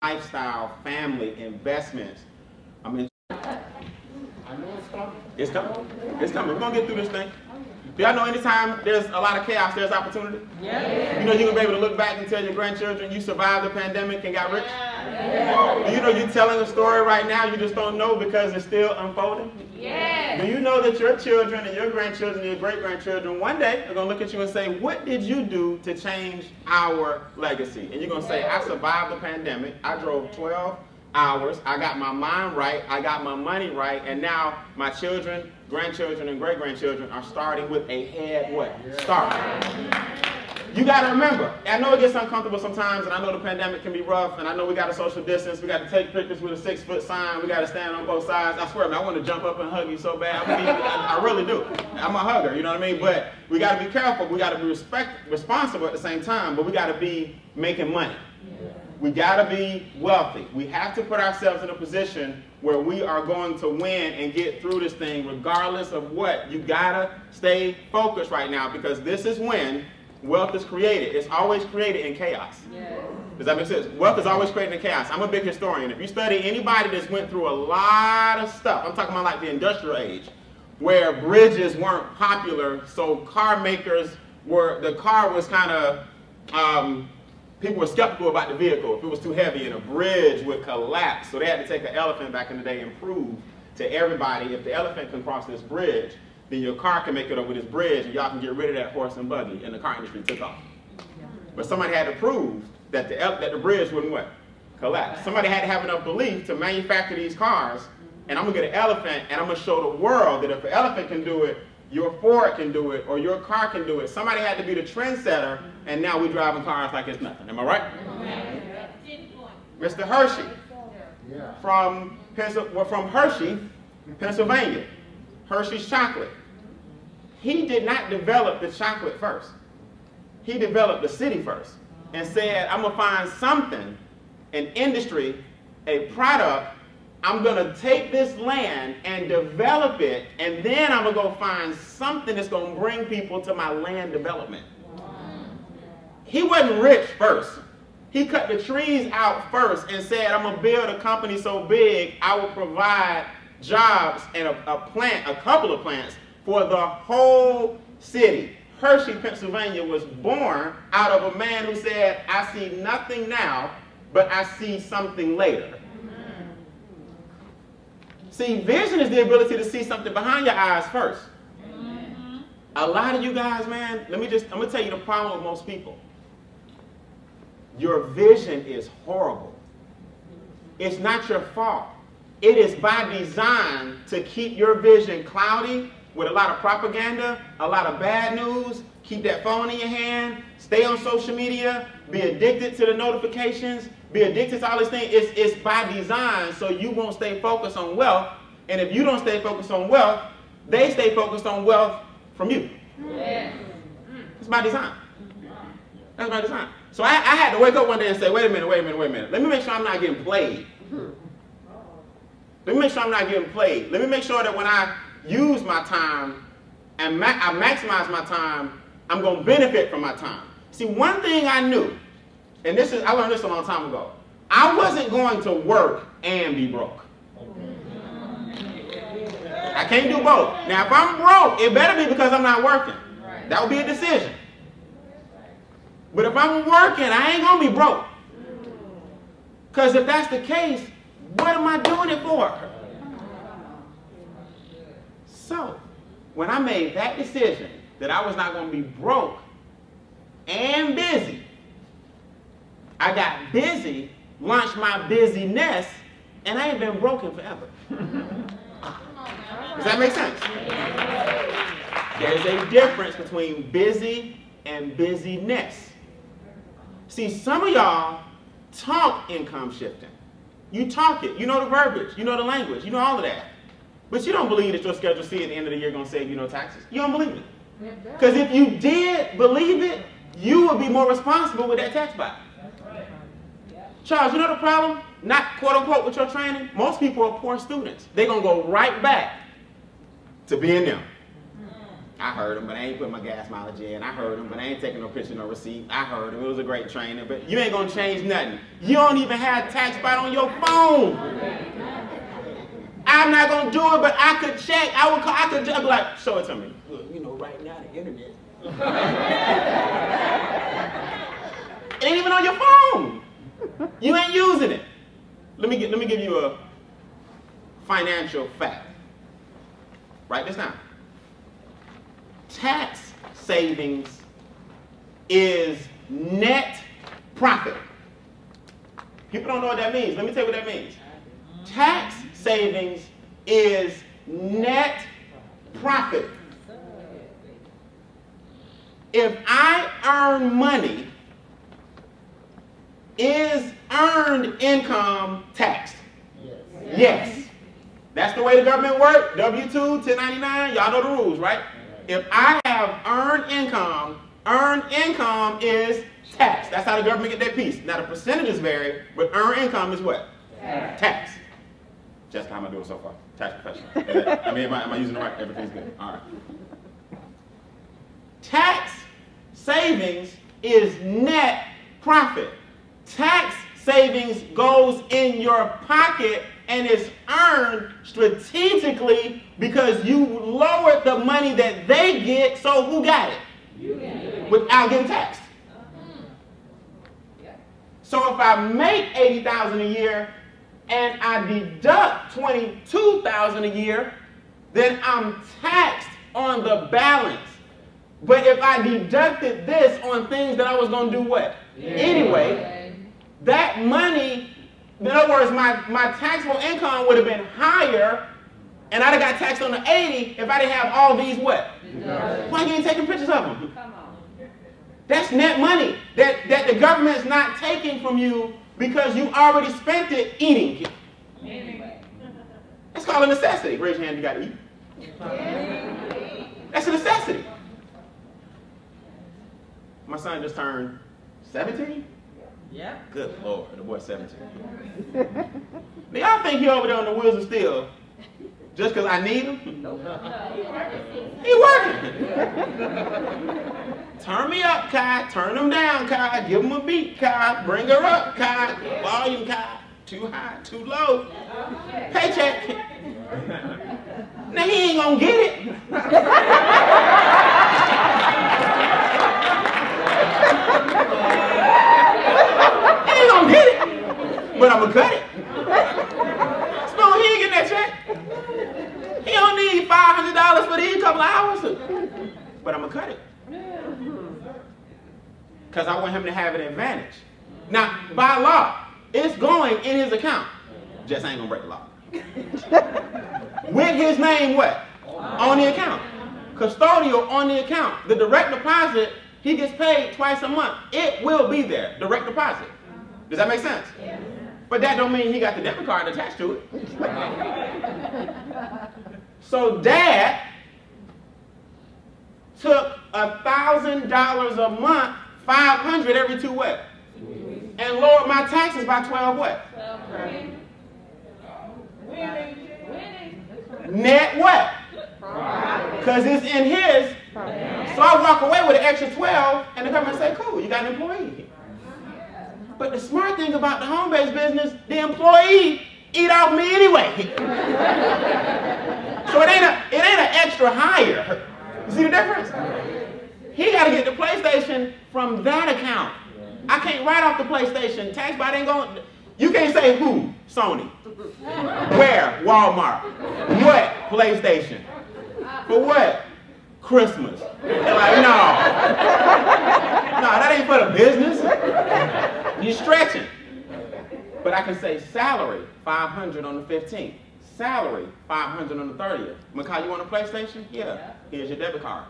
lifestyle, family, investments. I mean, I know it's coming. it's coming. It's coming. We're going to get through this thing. Do y'all know anytime there's a lot of chaos, there's opportunity? Yeah. You know you're going to be able to look back and tell your grandchildren you survived the pandemic and got rich? Yeah. Do you know you're telling a story right now, you just don't know because it's still unfolding? Yeah. Do you know that your children and your grandchildren and your great-grandchildren one day are going to look at you and say, what did you do to change our legacy? And you're going to say, I survived the pandemic. I drove 12 hours. I got my mind right. I got my money right. And now my children, grandchildren, and great-grandchildren are starting with a head what? Start. You got to remember, I know it gets uncomfortable sometimes, and I know the pandemic can be rough, and I know we got to social distance, we got to take pictures with a 6-foot sign, we got to stand on both sides. I swear, man, I want to jump up and hug you so bad. I really do. I'm a hugger, you know what I mean? But we got to be careful. We got to be responsible at the same time, but we got to be making money. We got to be wealthy. We have to put ourselves in a position where we are going to win and get through this thing regardless of what. You got to stay focused right now, because this is when wealth is created. It's always created in chaos. Yes. Does that make sense? Wealth is always created in chaos. I'm a big historian. If you study anybody that's went through a lot of stuff, I'm talking about like the industrial age, where bridges weren't popular, so car makers were, the car was kind of, people were skeptical about the vehicle. If it was too heavy, and a bridge would collapse. So they had to take an elephant back in the day and prove to everybody, if the elephant can cross this bridge, then your car can make it over this bridge, and y'all can get rid of that horse and buggy, and the car industry took off. But somebody had to prove that the bridge wouldn't what? Collapse. Somebody had to have enough belief to manufacture these cars, and I'm going to get an elephant, and I'm going to show the world that if an elephant can do it, your Ford can do it, or your car can do it. Somebody had to be the trendsetter, and now we're driving cars like it's nothing. Am I right? Mr. Hershey from Hershey, Pennsylvania. Hershey's chocolate. He did not develop the chocolate first. He developed the city first and said, I'm going to find something, an industry, a product. I'm going to take this land and develop it, and then I'm going to go find something that's going to bring people to my land development. He wasn't rich first. He cut the trees out first and said, I'm going to build a company so big I will provide jobs and a couple of plants for the whole city. Hershey, Pennsylvania was born out of a man who said, I see nothing now, but I see something later. See, vision is the ability to see something behind your eyes first. A lot of you guys, man, I'm going to tell you the problem with most people. Your vision is horrible. It's not your fault. It is by design to keep your vision cloudy with a lot of propaganda, a lot of bad news. Keep that phone in your hand, stay on social media, be addicted to the notifications, be addicted to all these things. It's by design so you won't stay focused on wealth. And if you don't stay focused on wealth, they stay focused on wealth from you. Yeah. It's by design. That's by design. So I had to wake up one day and say, wait a minute. Let me make sure I'm not getting played. Let me make sure I'm not getting played. Let me make sure that when I use my time and I maximize my time, I'm going to benefit from my time. See, one thing I knew, and I learned this a long time ago, I wasn't going to work and be broke. I can't do both. Now, if I'm broke, it better be because I'm not working. That would be a decision. But if I'm working, I ain't going to be broke. Because if that's the case, what am I doing it for? So, when I made that decision that I was not going to be broke and busy, I got busy, launched my busyness, and I ain't been broken forever. Does that make sense? There's a difference between busy and busyness. See, some of y'all talk income shifting. You talk it. You know the verbiage. You know the language. You know all of that. But you don't believe that your Schedule C at the end of the year is going to save you no taxes. You don't believe it. Because if you did believe it, you would be more responsible with that tax bill. Charles, you know the problem? Not quote unquote with your training. Most people are poor students. They're going to go right back to being them. I heard him, but I ain't put my gas mileage in. I heard him, but I ain't taking no picture, no receipt. I heard him. It was a great training, but you ain't gonna change nothing. You don't even have TaxBot on your phone. I'm not gonna do it, but I could check. I'd be like, show it to me. Look, you know, right now the internet. It ain't even on your phone. You ain't using it. Let me give you a financial fact. Write this down. Tax savings is net profit. People don't know what that means. Let me tell you what that means. Tax savings is net profit. If I earn money, is earned income taxed? Yes. That's the way the government works. W-2, 1099, y'all know the rules, right? If I have earned income is taxed. That's how the government get their piece. Now the percentages vary, but earned income is what? Tax. Jessica, how am I doing so far? Tax professional. I mean, am I using the right? Everything's good. All right. Tax savings is net profit. Tax savings goes in your pocket and is earned strategically because you lowered the money that they get, so who got it? You got it. Without getting taxed. So if I make $80,000 a year and I deduct $22,000 a year, then I'm taxed on the balance. But if I deducted this on things that I was going to do what? Anyway, that money, in other words, my taxable income would have been higher, and I'd have got taxed on the 80 if I didn't have all these what? Why you ain't taking pictures of them? Come on. That's net money that the government's not taking from you because you already spent it eating. That's called a necessity. Raise your hand, you got to eat. That's a necessity. My son just turned 17? Yeah. Good Lord, the boy's 17. Do y'all think he over there on the wheels of steel just because I need him? Nope. He working. Turn me up, Kai. Turn him down, Kai. Give him a beat, Kai. Bring her up, Kai. Volume, Kai. Too high, too low. Paycheck. Now he ain't gonna get it. He ain't gonna get it, but I'm gonna cut it. Spoon, he ain't getting that check. He don't need $500 for these couple of hours, but I'm gonna cut it. Because I want him to have an advantage. Now, by law, it's going in his account. Just ain't gonna break the law. With his name what? On the account. Custodial on the account. The direct deposit, he gets paid twice a month. It will be there, direct deposit. Does that make sense? Yeah. But that don't mean he got the debit card attached to it. So Dad took $1,000 a month, $500 every 2 what? And lowered my taxes by 12 what? Net what? Because it's in his. So I walk away with an extra 12 and the government say, cool, you got an employee. But the smart thing about the home-based business, the employee eat off me anyway. So it ain't an extra hire. You see the difference? He got to get the PlayStation from that account. I can't write off the PlayStation. TaxBot ain't going. You can't say who? Sony. Where? Walmart. What? PlayStation. For what? Christmas. They're like, no. No, that ain't for the business. You're stretching. But I can say salary, $500 on the 15th. Salary, $500 on the 30th. Makai, you want a PlayStation? Yeah. Here's your debit card.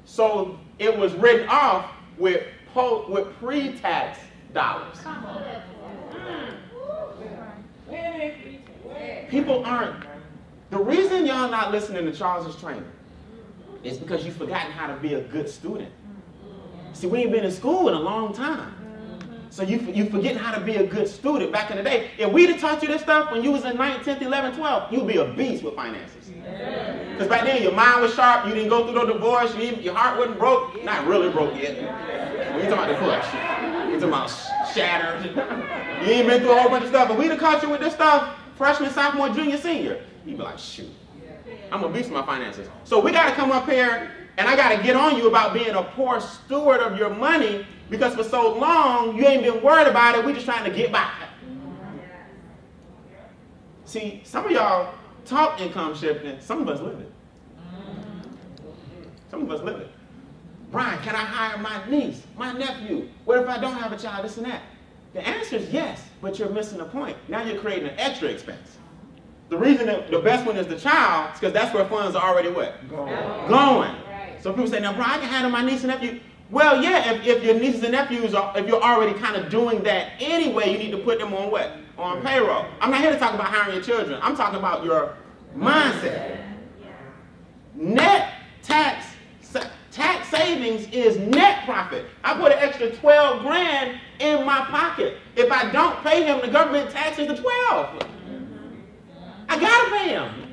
So it was written off with pre-tax dollars. People aren't. The reason y'all not listening to Charles's training is because you've forgotten how to be a good student. See, we ain't been in school in a long time. So you forgetting how to be a good student back in the day. If we'd have taught you this stuff when you was in 9th, 10th, 11th, 12th, you'd be a beast with finances. Because back then your mind was sharp, you didn't go through no divorce, your heart wasn't broke. Not really broke yet. We ain't talking about the flesh. We talking about shattered. You ain't been through a whole bunch of stuff. But we'd have caught you with this stuff freshman, sophomore, junior, senior. You'd be like, shoot, I'm a beast with my finances. So we got to come up here and I got to get on you about being a poor steward of your money, because for so long you ain't been worried about it. We just trying to get by. See, some of y'all talk income shifting. Some of us live it. Some of us live it. Brian, can I hire my niece, my nephew? What if I don't have a child, this and that? The answer is yes, but you're missing the point. Now you're creating an extra expense. The reason that the best one is the child is because that's where funds are already what? Going. So people say, now Brian, I can handle my niece and nephew. Well, yeah, if your nieces and nephews, if you're already kind of doing that anyway, you need to put them on what? On payroll. I'm not here to talk about hiring your children. I'm talking about your mindset. Net tax savings is net profit. I put an extra 12 grand in my pocket. If I don't pay him, the government taxes the 12. I gotta pay him.